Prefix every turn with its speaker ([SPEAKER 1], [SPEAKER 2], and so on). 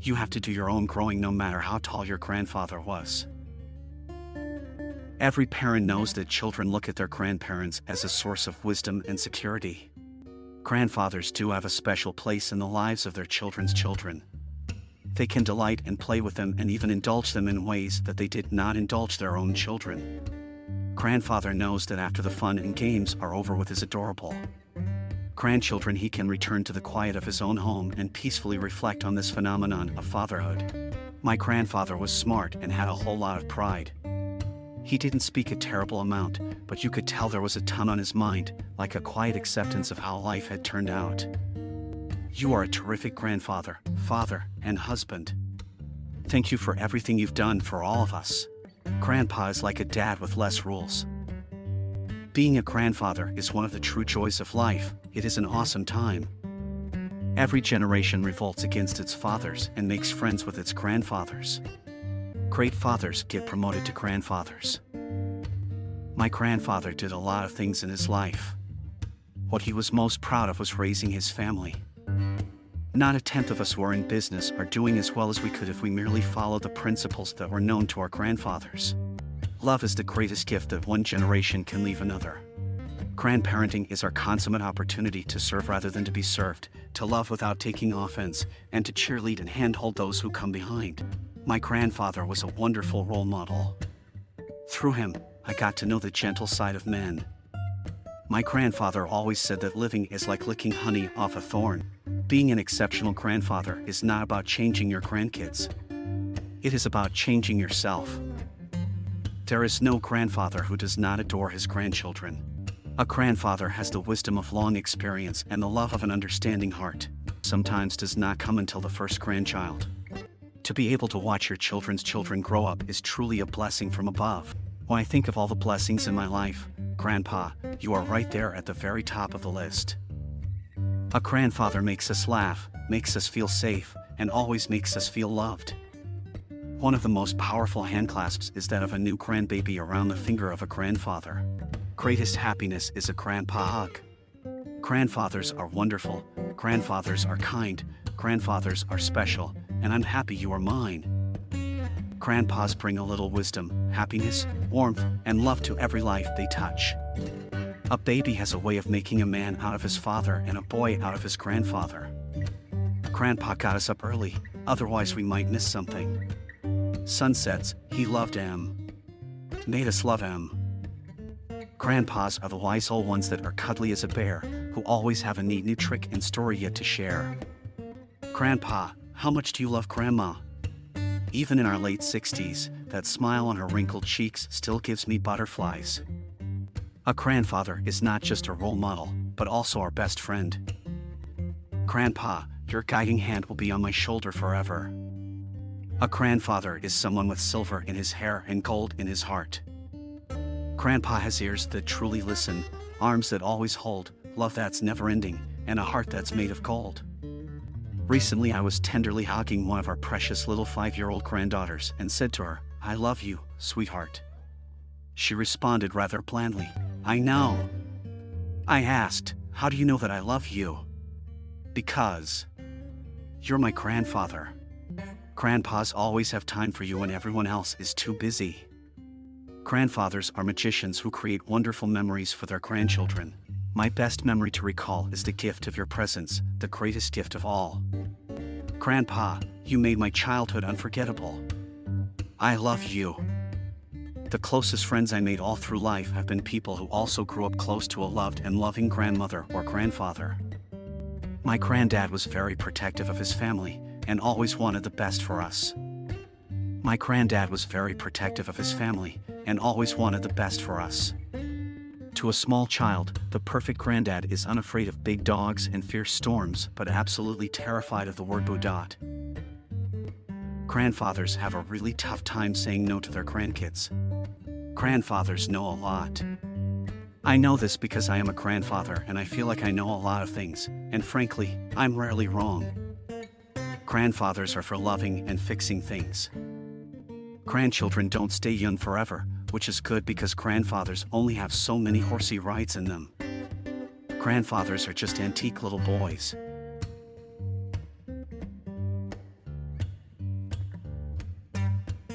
[SPEAKER 1] You have to do your own growing no matter how tall your grandfather was. Every parent knows that children look at their grandparents as a source of wisdom and security. Grandfathers do have a special place in the lives of their children's children. They can delight and play with them and even indulge them in ways that they did not indulge their own children. Grandfather knows that after the fun and games are over with his adorable grandchildren, he can return to the quiet of his own home and peacefully reflect on this phenomenon of fatherhood. My grandfather was smart and had a whole lot of pride. He didn't speak a terrible amount, but you could tell there was a ton on his mind, like a quiet acceptance of how life had turned out. You are a terrific grandfather, father, and husband. Thank you for everything you've done for all of us. Grandpa is like a dad with less rules. Being a grandfather is one of the true joys of life. It is an awesome time. Every generation revolts against its fathers and makes friends with its grandfathers. Great fathers get promoted to grandfathers. My grandfather did a lot of things in his life. What he was most proud of was raising his family. Not a tenth of us who are in business are doing as well as we could if we merely followed the principles that were known to our grandfathers. Love is the greatest gift that one generation can leave another. Grandparenting is our consummate opportunity to serve rather than to be served, to love without taking offense, and to cheerlead and handhold those who come behind. My grandfather was a wonderful role model. Through him, I got to know the gentle side of men. My grandfather always said that living is like licking honey off a thorn. Being an exceptional grandfather is not about changing your grandkids. It is about changing yourself. There is no grandfather who does not adore his grandchildren. A grandfather has the wisdom of long experience and the love of an understanding heart. Sometimes does not come until the first grandchild. To be able to watch your children's children grow up is truly a blessing from above. When I think of all the blessings in my life, Grandpa, you are right there at the very top of the list. A grandfather makes us laugh, makes us feel safe, and always makes us feel loved. One of the most powerful handclasps is that of a new grandbaby around the finger of a grandfather. Greatest happiness is a grandpa hug. Grandfathers are wonderful, grandfathers are kind, grandfathers are special, and I'm happy you are mine. Grandpas bring a little wisdom, happiness, warmth, and love to every life they touch. A baby has a way of making a man out of his father and a boy out of his grandfather. Grandpa got us up early, otherwise we might miss something. Sunsets, he loved em. Made us love em. Grandpas are the wise old ones that are cuddly as a bear, who always have a neat new trick and story yet to share. Grandpa, how much do you love Grandma? Even in our late 60s, that smile on her wrinkled cheeks still gives me butterflies. A grandfather is not just a role model, but also our best friend. Grandpa, your guiding hand will be on my shoulder forever. A grandfather is someone with silver in his hair and gold in his heart. Grandpa has ears that truly listen, arms that always hold, love that's never ending, and a heart that's made of gold. Recently I was tenderly hugging one of our precious little 5-year-old granddaughters and said to her, "I love you, sweetheart." She responded rather blandly, "I know." I asked, "How do you know that I love you?" "Because you're my grandfather. Grandpas always have time for you when everyone else is too busy." Grandfathers are magicians who create wonderful memories for their grandchildren. My best memory to recall is the gift of your presence, the greatest gift of all. Grandpa, you made my childhood unforgettable. I love you. The closest friends I made all through life have been people who also grew up close to a loved and loving grandmother or grandfather. My granddad was very protective of his family and always wanted the best for us. My granddad was very protective of his family and always wanted the best for us. To a small child, the perfect granddad is unafraid of big dogs and fierce storms, but absolutely terrified of the word Bodot. Grandfathers have a really tough time saying no to their grandkids. Grandfathers know a lot. I know this because I am a grandfather and I feel like I know a lot of things, and frankly, I'm rarely wrong. Grandfathers are for loving and fixing things. Grandchildren don't stay young forever, which is good because grandfathers only have so many horsey rides in them. Grandfathers are just antique little boys.